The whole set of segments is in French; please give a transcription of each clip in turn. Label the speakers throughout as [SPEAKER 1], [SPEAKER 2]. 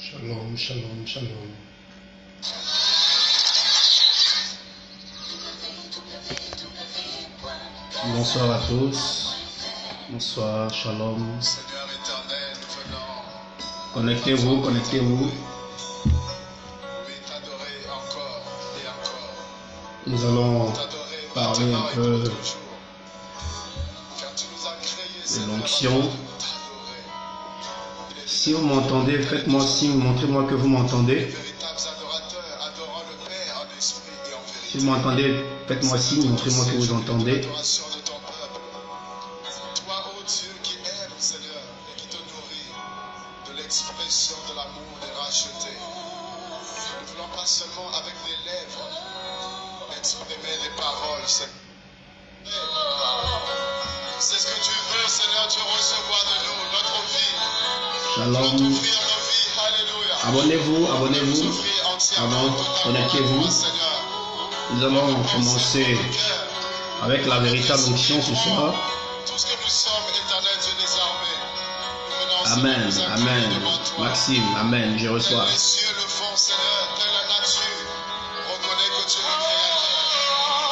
[SPEAKER 1] Shalom, shalom, shalom. Bonsoir à tous. Bonsoir, shalom. Connectez-vous, connectez-vous. Nous allons parler un peu de l'onction. Si vous m'entendez, faites-moi signe, montrez-moi que vous m'entendez. Si vous m'entendez, faites-moi signe, montrez-moi que vous entendez. Shalom. Abonnez-vous, abonnez-vous. Pardon, connectez-vous. Nous allons commencer avec la véritable onction ce soir. Amen, amen. Maxime, amen, je reçois.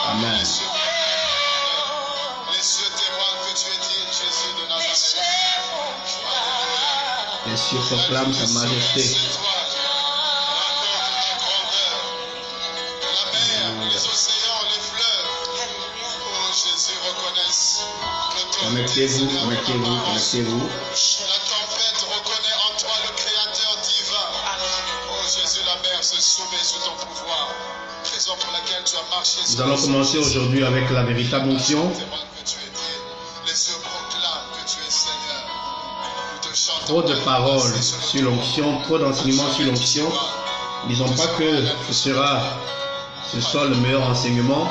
[SPEAKER 1] Amen. Les cieux proclament sa majesté. Connectez-vous, connectez-vous, connectez-vous.
[SPEAKER 2] La tempête reconnaît en toi le Créateur divin. Oh Jésus, la mer se soumet sous ton pouvoir. Raison pour laquelle tu as marché.
[SPEAKER 1] Nous allons commencer aujourd'hui avec la véritable onction.
[SPEAKER 2] Les cieux proclament que tu es Seigneur. Nous te chantons.
[SPEAKER 1] Trop de paroles sur l'onction, trop d'enseignements sur l'onction. Disons pas que ce soit le meilleur enseignement.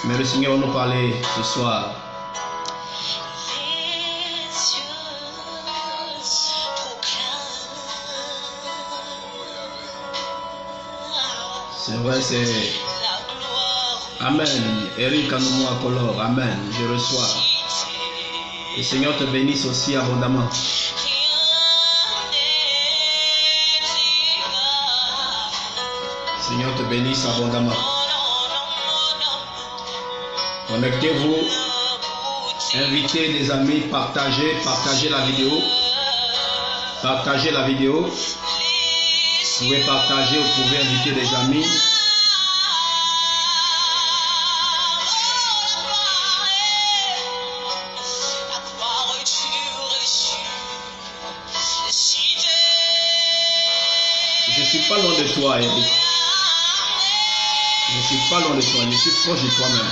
[SPEAKER 1] Mais le Seigneur va nous parler ce soir. C'est vrai, c'est... Amen. Eric Anoumou Akolor, amen. Je reçois. Le Seigneur te bénisse aussi abondamment. Le Seigneur te bénisse abondamment. Connectez-vous, invitez des amis, partagez la vidéo. Partagez la vidéo. Vous pouvez partager, vous pouvez inviter des amis. Je ne suis pas loin de toi, Eric. Je ne suis pas loin de toi, je suis proche de toi-même.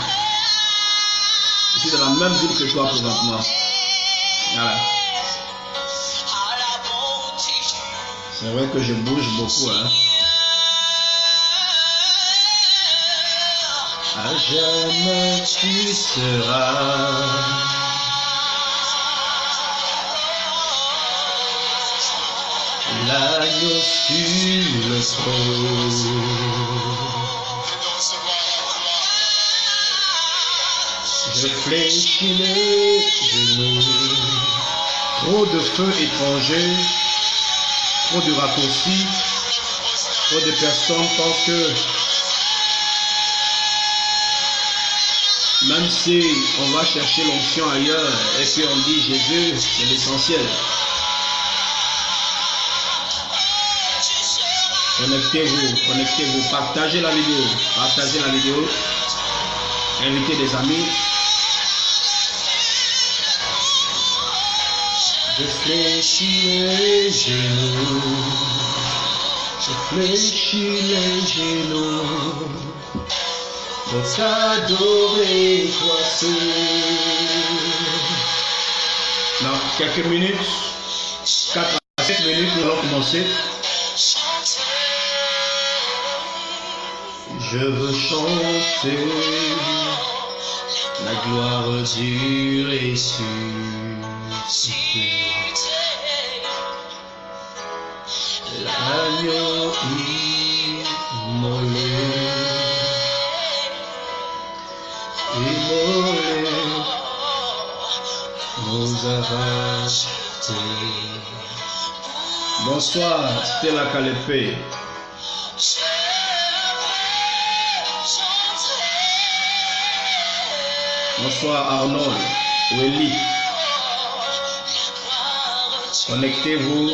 [SPEAKER 1] Je suis dans la même ville que toi présentement. Voilà. C'est vrai que je bouge beaucoup. Hein. À jamais tu seras l'agneau sur le trône. Je fléchis les genoux. Trop de feux étrangers, trop de raccourcis, trop de personnes pensent que même si on va chercher l'onction ailleurs et puis on dit Jésus, c'est l'essentiel. Connectez-vous, partagez la vidéo, invitez des amis. Je fléchis les genoux, pour t'adorer toi seul. Dans quelques minutes, 4 à 7 minutes, nous allons commencer. Je veux chanter la gloire du ressuscité. L'agneau immolé, nous a rachetés. Bonsoir, Stella Kalepe. Bonsoir, Arnold. Willy. Connectez-vous.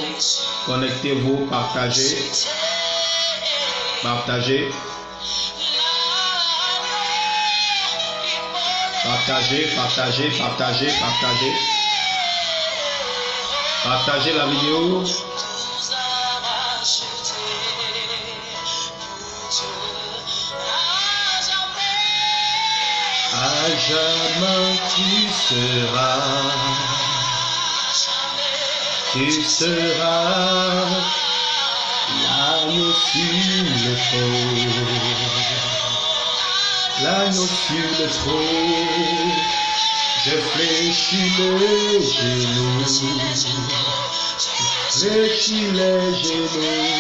[SPEAKER 1] Connectez-vous. Partagez. Partagez. Partagez, partagez, partagez, partagez. Partagez la vidéo. À jamais tu seras l'agneau sur le trône, l'agneau sur le trône. Je fléchis les genoux, fléchis les genoux,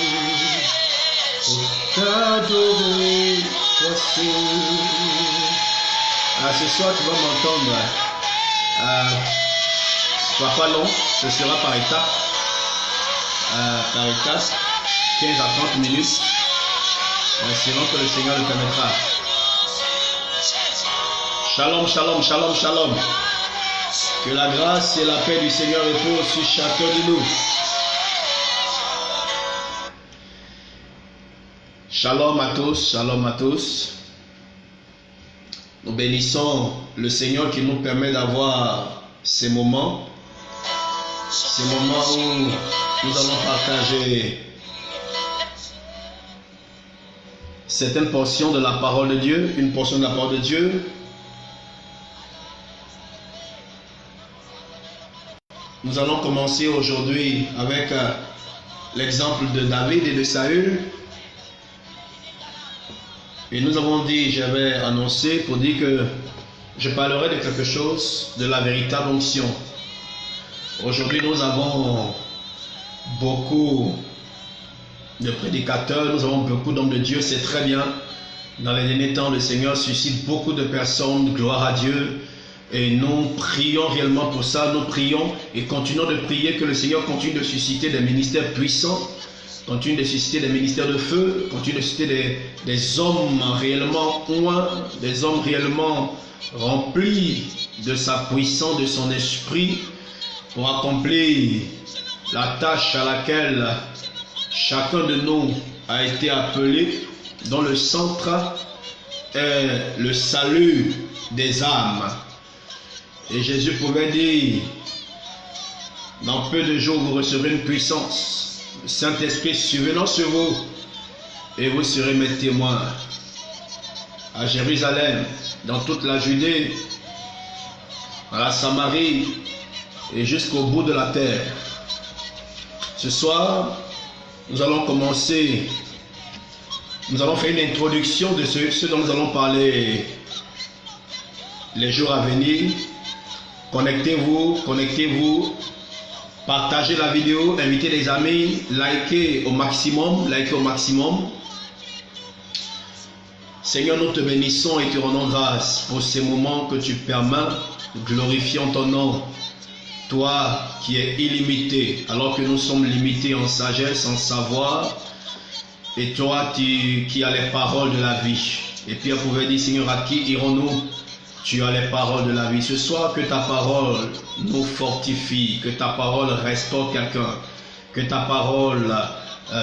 [SPEAKER 1] pour t'adorer, toi seul. Ce soir, tu vas m'entendre. Ce sera pas long, ce sera par étapes. Par étapes, 15 à 30 minutes. Selon que le Seigneur le permettra. Shalom, shalom, shalom, shalom. Que la grâce et la paix du Seigneur reposent sur chacun de nous. Shalom à tous, shalom à tous. Nous bénissons le Seigneur qui nous permet d'avoir ces moments où nous allons partager certaines portions de la parole de Dieu, une portion de la parole de Dieu. Nous allons commencer aujourd'hui avec l'exemple de David et de Saül. Et nous avons dit, j'avais annoncé pour dire que je parlerai de quelque chose, de la véritable onction. Aujourd'hui, nous avons beaucoup de prédicateurs, nous avons beaucoup d'hommes de Dieu, c'est très bien. Dans les derniers temps, le Seigneur suscite beaucoup de personnes, gloire à Dieu. Et nous prions réellement pour ça, nous prions et continuons de prier que le Seigneur continue de susciter des ministères puissants, continue de susciter des ministères de feu, continue de susciter des hommes réellement oints, des hommes réellement remplis de sa puissance, de son esprit, pour accomplir la tâche à laquelle chacun de nous a été appelé, dont le centre est le salut des âmes. Et Jésus pouvait dire, dans peu de jours vous recevrez une puissance, le Saint-Esprit survenant sur vous, et vous serez mes témoins à Jérusalem, dans toute la Judée, à la Samarie et jusqu'au bout de la terre. Ce soir, nous allons commencer, nous allons faire une introduction de ce dont nous allons parler les jours à venir. Connectez-vous, connectez-vous, partagez la vidéo, invitez des amis, likez au maximum, likez au maximum. Seigneur, nous te bénissons et te rendons grâce pour ces moments que tu permets, glorifions ton nom, toi qui es illimité, alors que nous sommes limités en sagesse, en savoir, et toi qui as les paroles de la vie. Et Pierre pouvait dire, Seigneur, à qui irons-nous? Tu as les paroles de la vie. Ce soir, que ta parole nous fortifie, que ta parole restaure quelqu'un, que ta parole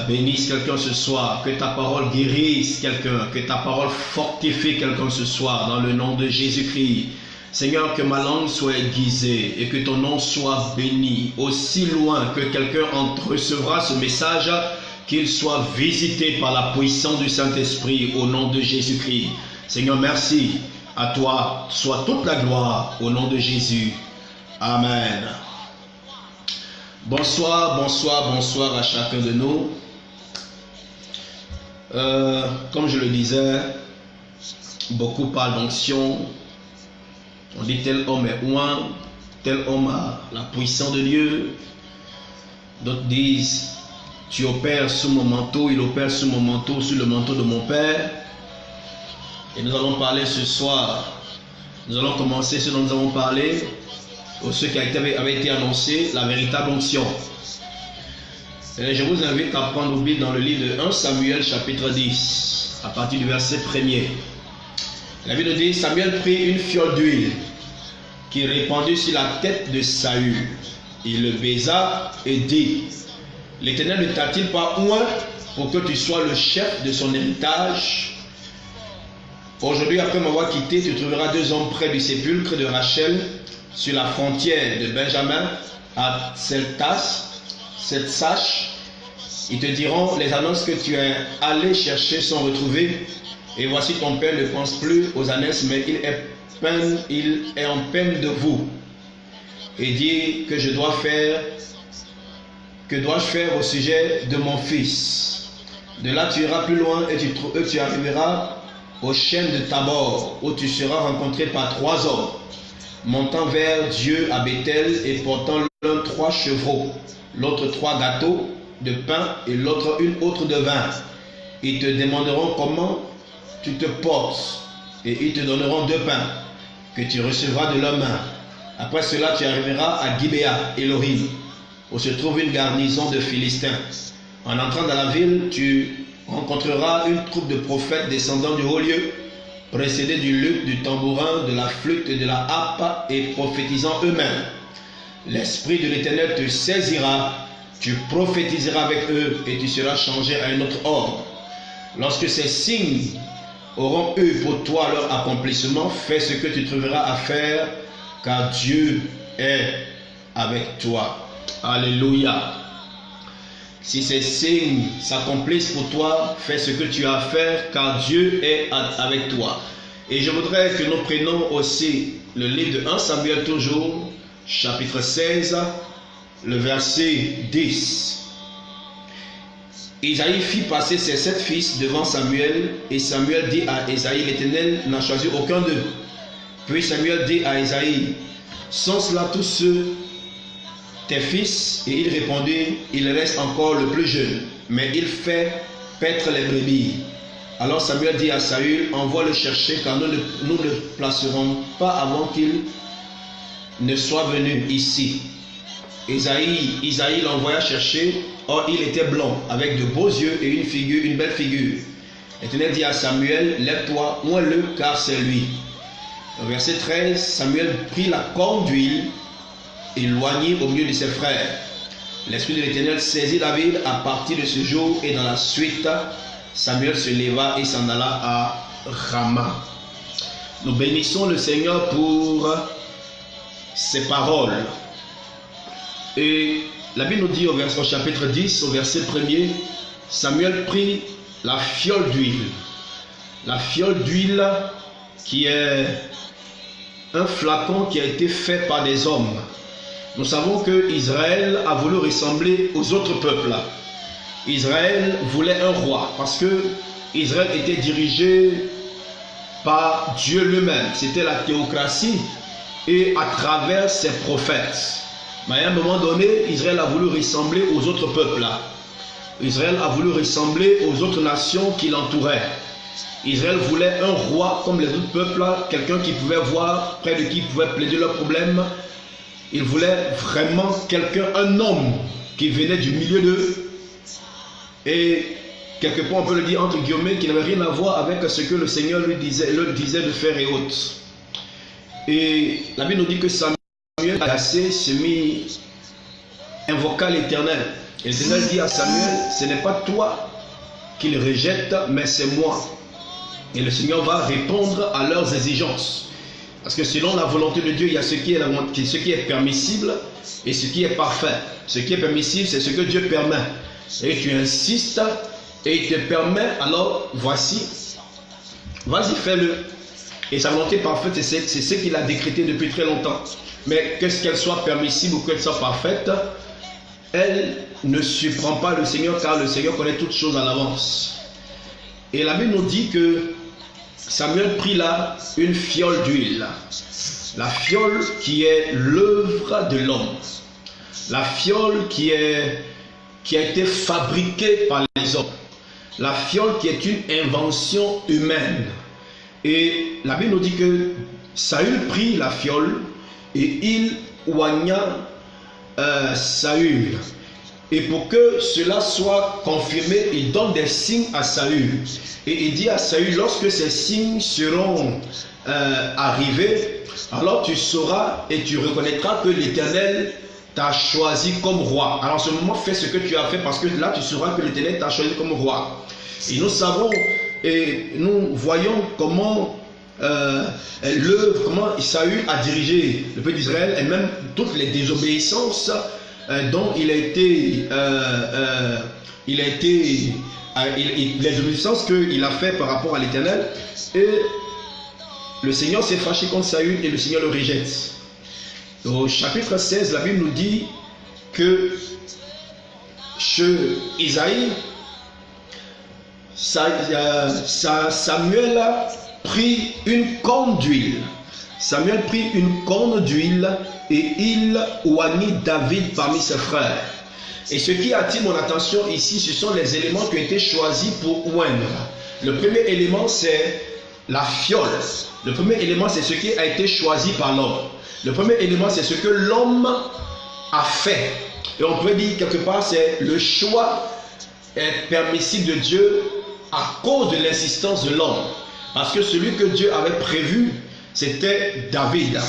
[SPEAKER 1] bénisse quelqu'un ce soir, que ta parole guérisse quelqu'un, que ta parole fortifie quelqu'un ce soir, dans le nom de Jésus-Christ. Seigneur, que ma langue soit aiguisée et que ton nom soit béni, aussi loin que quelqu'un recevra ce message, qu'il soit visité par la puissance du Saint-Esprit au nom de Jésus-Christ. Seigneur, merci. À toi soit toute la gloire au nom de Jésus. Amen. Bonsoir, bonsoir, bonsoir à chacun de nous. Comme je le disais, beaucoup parlent d'onction. On dit tel homme est oint, tel homme a la puissance de Dieu. D'autres disent, tu opères sous mon manteau, il opère sous mon manteau, sous le manteau de mon Père. Et nous allons parler ce soir, nous allons commencer ce dont nous avons parlé, ou ce qui avait été annoncé, la véritable onction. Et je vous invite à prendre le Bible dans le livre de 1 Samuel chapitre 10, à partir du verset 1er. La Bible dit, Samuel prit une fiole d'huile qui répandit sur la tête de Saül. Il le baisa et dit, l'Éternel ne t'a-t-il pas oint pour que tu sois le chef de son héritage? Aujourd'hui, après m'avoir quitté, tu trouveras 2 hommes près du sépulcre de Rachel, sur la frontière de Benjamin, à Setsach. Ils te diront, les annonces que tu es allé chercher sont retrouvées, et voici ton père ne pense plus aux annonces, mais il est en peine de vous. Et dit, que dois-je faire au sujet de mon fils? De là tu iras plus loin et tu arriveras au chêne de Tabor, où tu seras rencontré par 3 hommes, montant vers Dieu à Bethel et portant l'un 3 chevreaux, l'autre 3 gâteaux de pain et l'autre une autre de vin. Ils te demanderont comment tu te portes, et ils te donneront 2 pains que tu recevras de leurs mains. Après cela, tu arriveras à Gibéa, Elohim, où se trouve une garnison de Philistins. En entrant dans la ville, tu rencontreras une troupe de prophètes descendant du haut lieu, précédés du luth, du tambourin, de la flûte et de la harpe, et prophétisant eux-mêmes. L'Esprit de l'Éternel te saisira, tu prophétiseras avec eux, et tu seras changé à un autre ordre. Lorsque ces signes auront eu pour toi leur accomplissement, fais ce que tu trouveras à faire, car Dieu est avec toi. Alléluia. Si ces signes s'accomplissent pour toi, fais ce que tu as à faire, car Dieu est avec toi. Et je voudrais que nous prenions aussi le livre de 1 Samuel toujours, chapitre 16, le verset 10. Isaïe fit passer ses 7 fils devant Samuel, et Samuel dit à Isaïe, l'Éternel n'a choisi aucun d'eux. Puis Samuel dit à Isaïe, sont cela tous ceux tes fils? Et il répondit, il reste encore le plus jeune, mais il fait paître les brebis. Alors Samuel dit à Saül, envoie-le chercher, car nous ne le placerons pas avant qu'il ne soit venu ici. Isaïe l'envoya chercher. Or il était blanc, avec de beaux yeux et une belle figure. L'Éternel dit à Samuel, lève-toi, oins-le, car c'est lui. Au verset 13, Samuel prit la corne d'huile et loignit au milieu de ses frères. L'Esprit de l'Éternel saisit David à partir de ce jour, et dans la suite, Samuel se leva et s'en alla à Rama. Nous bénissons le Seigneur pour ses paroles. Et la Bible nous dit au chapitre 10, au verset 1er, Samuel prit la fiole d'huile. La fiole d'huile qui est un flacon qui a été fait par des hommes. Nous savons que Israël a voulu ressembler aux autres peuples. Israël voulait un roi parce que Israël était dirigé par Dieu lui-même. C'était la théocratie et à travers ses prophètes. Mais à un moment donné, Israël a voulu ressembler aux autres peuples. Israël a voulu ressembler aux autres nations qui l'entouraient. Israël voulait un roi comme les autres peuples, quelqu'un qui pouvait voir, près de qui pouvait plaider leurs problèmes. Il voulait vraiment quelqu'un, un homme qui venait du milieu d'eux. Et quelque part, on peut le dire entre guillemets, qui n'avait rien à voir avec ce que le Seigneur lui disait de faire et autres. Et la Bible nous dit que Samuel, agacé, se mit, invoqua l'Éternel. Et l'Éternel dit à Samuel, ce n'est pas toi qu'il rejette, mais c'est moi. Et le Seigneur va répondre à leurs exigences. Parce que selon la volonté de Dieu, il y a ce qui est permissible et ce qui est parfait. Ce qui est permissible, c'est ce que Dieu permet. Et tu insistes et il te permet, alors voici, vas-y, fais-le. Et sa volonté parfaite, c'est ce qu'il a décrété depuis très longtemps. Mais qu'elle soit permissible ou qu'elle soit parfaite, elle ne surprend pas le Seigneur, car le Seigneur connaît toutes choses à l'avance. Et la Bible nous dit que Samuel prit là une fiole d'huile. La fiole qui est l'œuvre de l'homme. La fiole qui a été fabriquée par les hommes. La fiole qui est une invention humaine. Et la Bible nous dit que Saül prit la fiole et il oigna Saül. Et pour que cela soit confirmé, il donne des signes à Saül. Et il dit à Saül, lorsque ces signes seront arrivés, alors tu sauras et tu reconnaîtras que l'Éternel t'a choisi comme roi. Alors en ce moment, fais ce que tu as fait, parce que là tu sauras que l'Éternel t'a choisi comme roi. Et nous savons et nous voyons comment comment Saül a dirigé le peuple d'Israël, et même toutes les désobéissances dont les désobéissances qu'il a fait par rapport à l'Éternel. Et le Seigneur s'est fâché contre Saül et le Seigneur le rejette. Au chapitre 16, la Bible nous dit que chez Isaïe, Samuel prit une corne d'huile. Samuel prit une corne d'huile et il oignit David parmi ses frères. Et ce qui attire mon attention ici, ce sont les éléments qui ont été choisis pour oindre. Le premier élément, c'est la fiole. Le premier élément, c'est ce qui a été choisi par l'homme. Le premier élément, c'est ce que l'homme a fait. Et on peut dire quelque part, c'est le choix permissible de Dieu à cause de l'insistance de l'homme. Parce que celui que Dieu avait prévu, c'était David.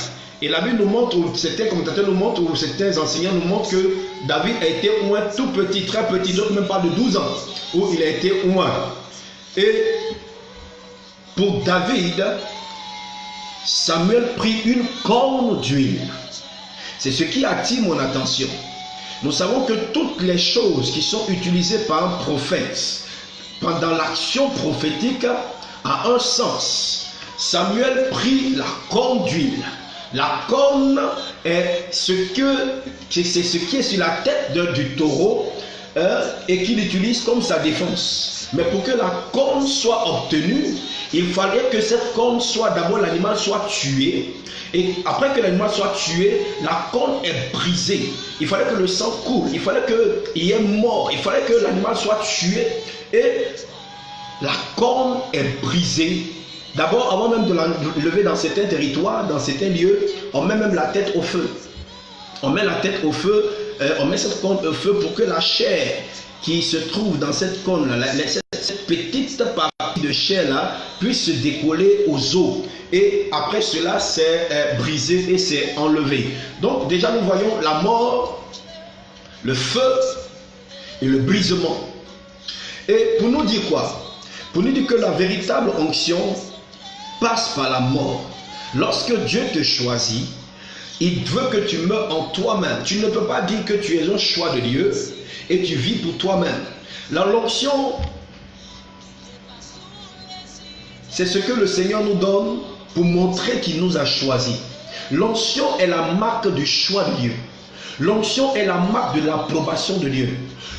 [SPEAKER 1] Et la Bible nous montre, ou certains commentateurs nous montrent, ou certains enseignants nous montrent que David a été oint tout petit, très petit, donc même pas de 12 ans, où il a été oint. Et pour David, Samuel prit une corne d'huile. C'est ce qui attire mon attention. Nous savons que toutes les choses qui sont utilisées par un prophète pendant l'action prophétique a un sens. Samuel prit la corne d'huile. La corne est ce qui est sur la tête du taureau et qu'il utilise comme sa défense. Mais pour que la corne soit obtenue, il fallait que cette corne soit, d'abord l'animal soit tué. Et après que l'animal soit tué, la corne est brisée. Il fallait que le sang coule. Il fallait qu'il y ait mort. Il fallait que l'animal soit tué. Et la corne est brisée. D'abord, avant même de la lever dans certains territoires, dans certains lieux, on met même la tête au feu. On met la tête au feu, on met cette corne au feu pour que la chair qui se trouve dans cette corne-là, cette petite partie de chair-là, puisse se décoller aux os. Et après cela, c'est brisé et c'est enlevé. Donc déjà, nous voyons la mort, le feu et le brisement. Et pour nous dire quoi? Pour nous dire que la véritable onction passe par la mort. Lorsque Dieu te choisit, il veut que tu meurs en toi-même. Tu ne peux pas dire que tu es un choix de Dieu et tu vis pour toi-même. L'onction, c'est ce que le Seigneur nous donne pour montrer qu'il nous a choisis. L'onction est la marque du choix de Dieu. L'onction est la marque de l'approbation de Dieu.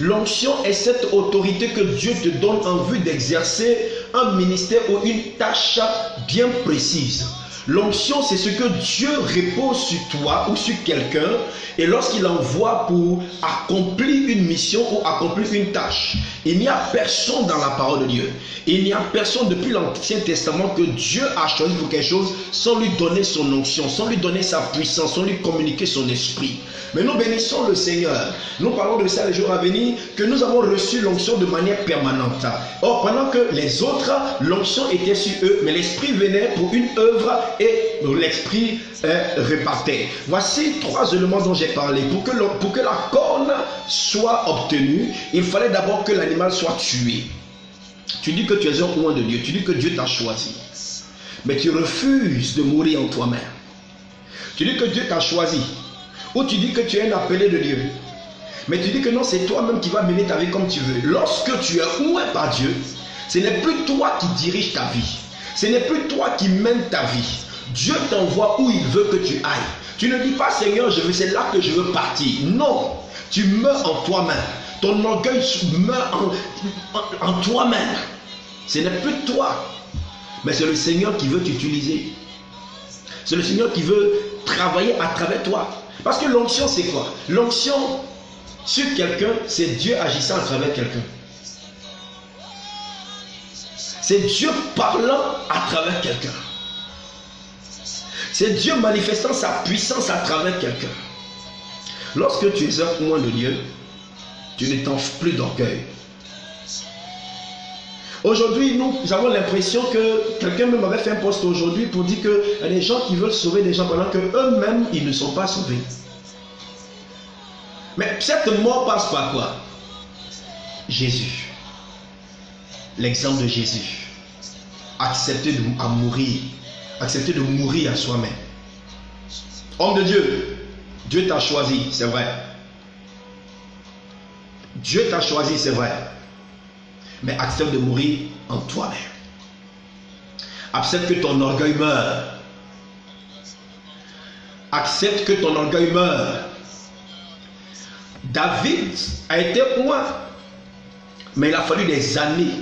[SPEAKER 1] L'onction est cette autorité que Dieu te donne en vue d'exercer un ministère ou une tâche bien précise. L'onction, c'est ce que Dieu repose sur toi ou sur quelqu'un, et lorsqu'il envoie pour accomplir une mission ou accomplir une tâche. Il n'y a personne dans la parole de Dieu. Il n'y a personne depuis l'Ancien Testament que Dieu a choisi pour quelque chose sans lui donner son onction, sans lui donner sa puissance, sans lui communiquer son esprit. Mais nous bénissons le Seigneur. Nous parlons de ça les jours à venir, que nous avons reçu l'onction de manière permanente. Or, pendant que les autres, l'onction était sur eux, mais l'Esprit venait pour une œuvre et l'Esprit repartait. Voici 3 éléments dont j'ai parlé. Pour que la corne soit obtenue, il fallait d'abord que l'animal soit tué. Tu dis que tu es un oint de Dieu, tu dis que Dieu t'a choisi, mais tu refuses de mourir en toi-même. Tu dis que Dieu t'a choisi, ou tu dis que tu es un appelé de Dieu, mais tu dis que non, c'est toi-même qui vas mener ta vie comme tu veux. Lorsque tu es oint par Dieu, ce n'est plus toi qui dirige ta vie, ce n'est plus toi qui mène ta vie. Dieu t'envoie où il veut que tu ailles. Tu ne dis pas Seigneur, c'est là que je veux partir. Non, tu meurs en toi-même. Ton orgueil meurt en toi-même. Ce n'est plus toi, mais c'est le Seigneur qui veut t'utiliser. C'est le Seigneur qui veut travailler à travers toi. Parce que l'onction, c'est quoi? L'onction sur quelqu'un, c'est Dieu agissant à travers quelqu'un. C'est Dieu parlant à travers quelqu'un. C'est Dieu manifestant sa puissance à travers quelqu'un. Lorsque tu es un oint de Dieu, Tu ne t'enfles plus d'orgueil. Aujourd'hui, nous avons l'impression que quelqu'un même avait fait un post aujourd'hui pour dire qu'il y a des gens qui veulent sauver des gens pendant qu'eux-mêmes, ils ne sont pas sauvés. Mais cette mort passe par quoi? Jésus. L'exemple de Jésus. Accepter de mourir. Accepter de mourir à soi-même. Homme de Dieu, Dieu t'a choisi, c'est vrai. Dieu t'a choisi, c'est vrai. Mais accepte de mourir en toi-même. Accepte que ton orgueil meure. Accepte que ton orgueil meure. David a été oint, mais il a fallu des années.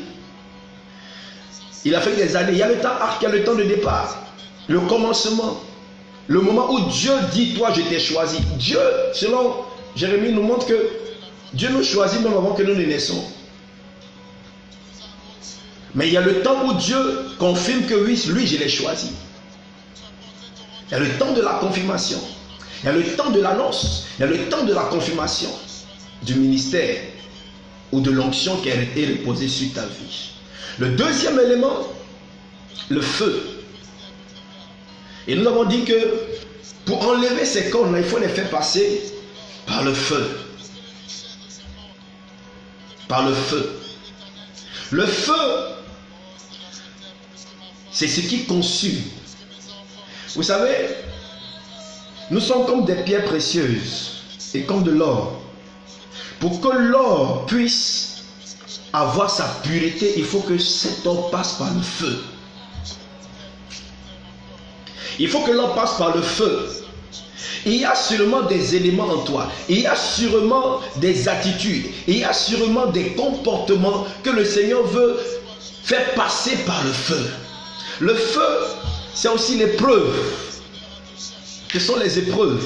[SPEAKER 1] Il a fallu des années. Il y a le temps arc, il y a le temps de départ. Le commencement. Le moment où Dieu dit, toi je t'ai choisi. Dieu, selon Jérémie, nous montre que Dieu nous choisit même avant que nous ne naissons. Mais il y a le temps où Dieu confirme que oui, lui je l'ai choisi. Il y a le temps de la confirmation. Il y a le temps de l'annonce. Il y a le temps de la confirmation du ministère ou de l'onction qui est reposée sur ta vie. Le deuxième élément, le feu. Et nous avons dit que pour enlever ces cornes, il faut les faire passer par le feu. Par le feu. Le feu, c'est ce qui consume. Vous savez, nous sommes comme des pierres précieuses et comme de l'or. Pour que l'or puisse avoir sa pureté, il faut que cet or passe par le feu. Il faut que l'or passe par le feu. Il y a sûrement des éléments en toi. Il y a sûrement des attitudes. Il y a sûrement des comportements que le Seigneur veut faire passer par le feu. Le feu, c'est aussi l'épreuve. Ce sont les épreuves.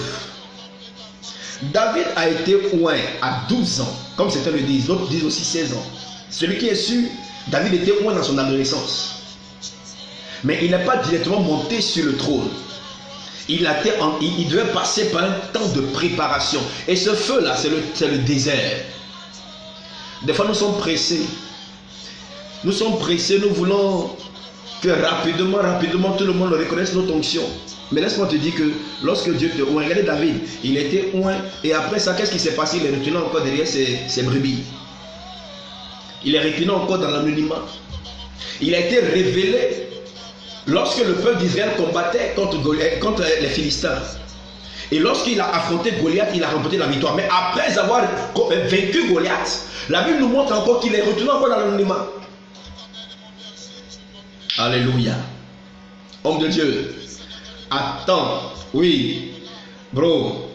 [SPEAKER 1] David a été oint à 12 ans, comme certains le disent, d'autres disent aussi 16 ans. Celui qui est sûr, David était oint dans son adolescence. Mais il n'est pas directement monté sur le trône. Il devait passer par un temps de préparation. Et ce feu-là, c'est le désert. Des fois, nous sommes pressés. Nous sommes pressés, nous voulons que rapidement, tout le monde reconnaisse notre onction. Mais laisse-moi te dire que lorsque Dieu te oint, regardez David, il était oint. Et après ça, qu'est-ce qui s'est passé? Il est retourné encore derrière ses brebis. Il est retourné encore dans l'anonymat. Il a été révélé lorsque le peuple d'Israël combattait contre les Philistins. Et lorsqu'il a affronté Goliath, il a remporté la victoire. Mais après avoir vaincu Goliath, la Bible nous montre encore qu'il est retourné encore dans l'anonymat. Alléluia. Homme de Dieu, attends. Oui, bro.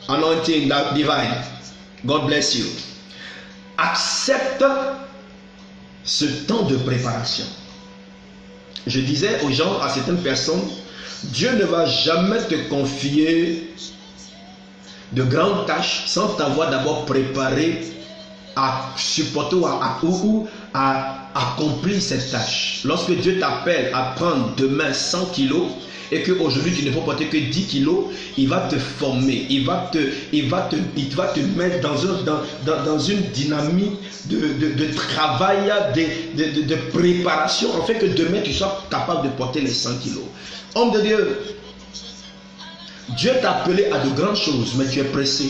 [SPEAKER 1] Anointing divine. God bless you. Accepte ce temps de préparation. Je disais aux gens, à certaines personnes, Dieu ne va jamais te confier de grandes tâches sans t'avoir d'abord préparé à supporter ou à accomplir cette tâche. Lorsque Dieu t'appelle à prendre demain 100 kilos et qu'aujourd'hui tu ne peux porter que 10 kilos, il va te former, il va te mettre dans une dynamique de travail, de préparation, afin que demain tu sois capable de porter les 100 kilos. Homme de Dieu, Dieu t'a appelé à de grandes choses, mais tu es pressé.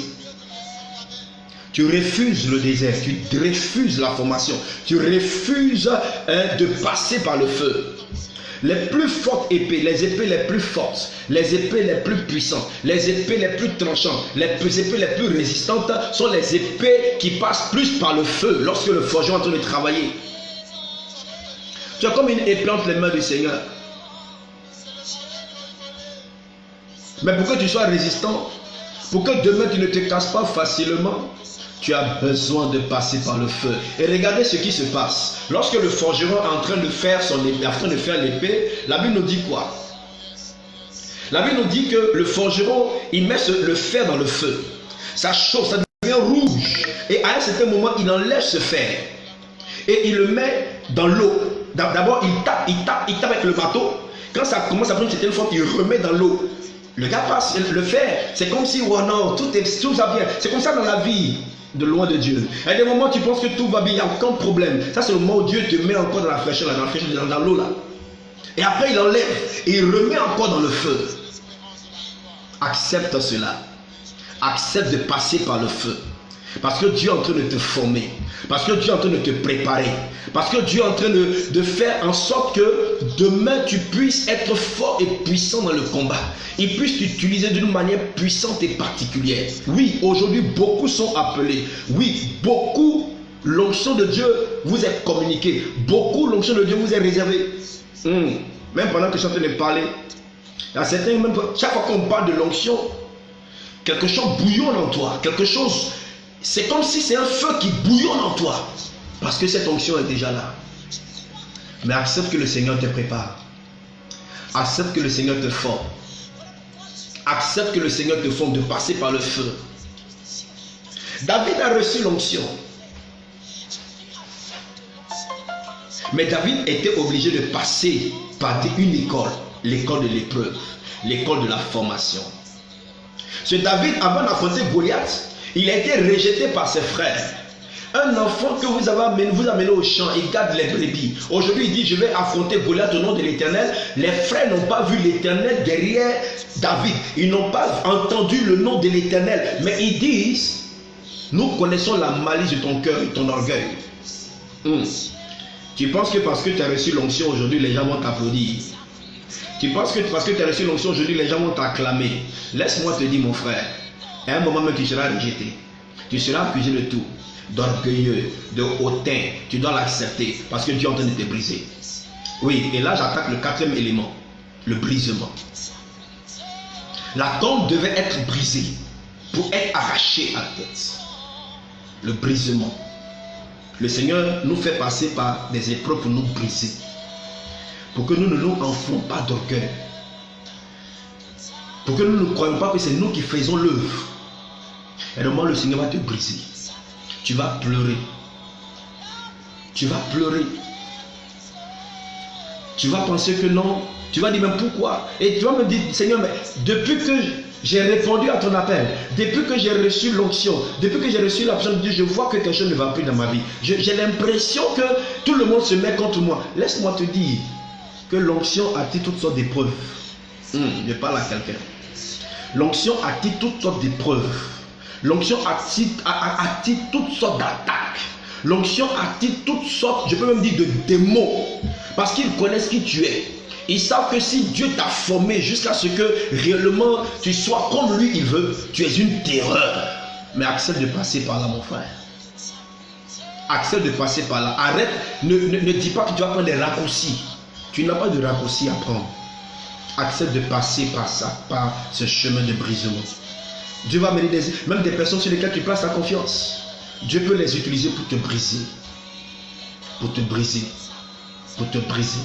[SPEAKER 1] Tu refuses le désert, tu refuses la formation, tu refuses de passer par le feu. Les plus fortes épées, les épées les plus fortes, les épées les plus puissantes, les épées les plus tranchantes, les épées les plus résistantes sont les épées qui passent plus par le feu lorsque le forgeron est en train de travailler. Tu as comme une épée entre les mains du Seigneur. Mais pour que tu sois résistant, pour que demain tu ne te casses pas facilement, tu as besoin de passer par le feu. Et regardez ce qui se passe. Lorsque le forgeron est en train de faire son épée, en train de faire l'épée, la Bible nous dit quoi? La Bible nous dit que le forgeron, il met le fer dans le feu. Ça chauffe, ça devient rouge. Et à un certain moment, il enlève ce fer. Et il le met dans l'eau. D'abord, il tape avec le marteau. Quand ça commence à prendre une certaine forme, il remet dans l'eau. Le gars passe, le fer, c'est comme si, oh non, tout va bien. C'est comme ça dans la vie. de loin de Dieu. À des moments, tu penses que tout va bien, il n'y a aucun problème. Ça, c'est le moment où Dieu te met encore dans la fraîcheur, dans l'eau là. Et après, il enlève et il remet encore dans le feu. Accepte cela. Accepte de passer par le feu. Parce que Dieu est en train de te former. Parce que Dieu est en train de te préparer. Parce que Dieu est en train de faire en sorte que demain tu puisses être fort et puissant dans le combat. Il puisse t'utiliser d'une manière puissante et particulière. Oui, aujourd'hui beaucoup sont appelés. Oui, beaucoup, l'onction de Dieu vous est communiquée. Beaucoup, l'onction de Dieu vous est réservée. Même pendant que je suis en train de parler, il y a certains, même chaque fois qu'on parle de l'onction, quelque chose bouillonne en toi. Quelque chose... C'est comme si c'est un feu qui bouillonne en toi. Parce que cette onction est déjà là. Mais accepte que le Seigneur te prépare. Accepte que le Seigneur te forme. Accepte que le Seigneur te forme de passer par le feu. David a reçu l'onction. Mais David était obligé de passer par une école. L'école de l'épreuve. L'école de la formation. Ce David, avant d'affronter Goliath, il a été rejeté par ses frères. Un enfant que vous amenez au champ, il garde les brebis. Aujourd'hui, il dit, je vais affronter Goliath au nom de l'Éternel. Les frères n'ont pas vu l'Éternel derrière David. Ils n'ont pas entendu le nom de l'Éternel. Mais ils disent, nous connaissons la malice de ton cœur et ton orgueil. Tu penses que parce que tu as reçu l'onction aujourd'hui, les gens vont t'applaudir. Tu penses que parce que tu as reçu l'onction aujourd'hui, les gens vont t'acclamer. Laisse-moi te dire, mon frère. À un moment même, tu seras rejeté. Tu seras accusé de tout. D'orgueilleux, de hautain. Tu dois l'accepter parce que Dieu est en train de te briser. Oui, et là j'attaque le quatrième élément. Le brisement. La tombe devait être brisée pour être arrachée à la tête. Le brisement. Le Seigneur nous fait passer par des épreuves pour nous briser. Pour que nous ne nous enflons pas d'orgueil. Pour que nous ne croyons pas que c'est nous qui faisons l'œuvre. Et au moment le Seigneur va te briser. Tu vas pleurer. Tu vas pleurer. Tu vas penser que non. Tu vas dire, mais pourquoi? Et tu vas me dire, Seigneur, mais depuis que j'ai répondu à ton appel, depuis que j'ai reçu l'onction, depuis que j'ai reçu la personne de Dieu, je vois que quelque chose ne va plus dans ma vie. J'ai l'impression que tout le monde se met contre moi. Laisse-moi te dire que l'onction attire toutes sortes d'épreuves. Je parle à quelqu'un. L'onction attire toutes sortes d'épreuves. L'onction attire toutes sortes d'attaques. L'onction attire toutes sortes, je peux même dire, de démons. Parce qu'ils connaissent qui tu es. Ils savent que si Dieu t'a formé jusqu'à ce que réellement tu sois comme lui il veut, tu es une terreur. Mais accepte de passer par là, mon frère. Accepte de passer par là. Arrête, ne dis pas que tu vas prendre des raccourcis. Tu n'as pas de raccourcis à prendre. Accepte de passer par ça, par ce chemin de brisement. Dieu va mener même des personnes sur lesquelles tu places ta confiance. Dieu peut les utiliser pour te briser. Pour te briser. Pour te briser.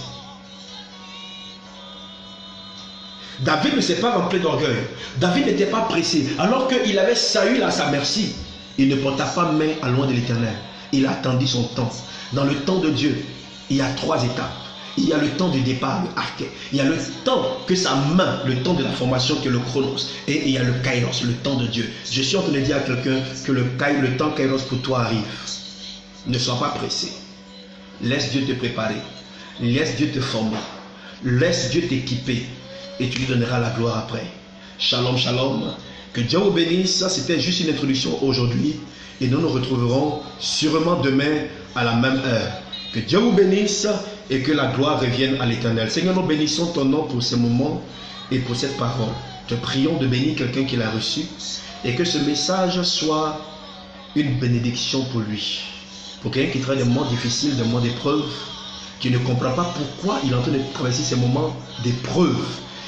[SPEAKER 1] David ne s'est pas rempli d'orgueil. David n'était pas pressé. Alors qu'il avait Saül à sa merci, il ne porta pas main à loin de l'Éternel. Il attendit son temps. Dans le temps de Dieu, il y a 3 étapes. Il y a le temps du départ, le arché. Il y a le temps que sa main, le temps de la formation, que le chronos. Et il y a le kairos, le temps de Dieu. Je suis en train de dire à quelqu'un que le temps kairos pour toi arrive. Ne sois pas pressé. Laisse Dieu te préparer. Laisse Dieu te former. Laisse Dieu t'équiper. Et tu lui donneras la gloire après. Shalom, shalom. Que Dieu vous bénisse. Ça, c'était juste une introduction aujourd'hui. Et nous nous retrouverons sûrement demain à la même heure. Que Dieu vous bénisse et que la gloire revienne à l'Éternel. Seigneur, nous bénissons ton nom pour ce moment et pour cette parole. Te prions de bénir quelqu'un qui l'a reçu et que ce message soit une bénédiction pour lui. Pour quelqu'un qui traverse des moments difficiles, des moments d'épreuve, qui ne comprend pas pourquoi il est en train de traverser ces moments d'épreuve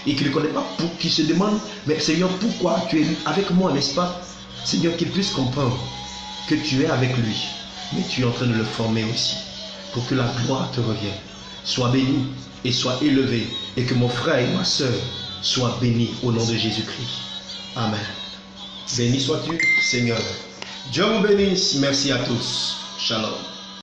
[SPEAKER 1] et qui ne connaît pas, qui se demande, mais Seigneur, pourquoi tu es avec moi, n'est-ce pas? Seigneur, qu'il puisse comprendre que tu es avec lui, mais tu es en train de le former aussi. Pour que la gloire te revienne. Sois béni et sois élevé. Et que mon frère et ma soeur soient bénis au nom de Jésus-Christ. Amen. Béni sois-tu, Seigneur. Dieu vous bénisse. Merci à tous. Shalom.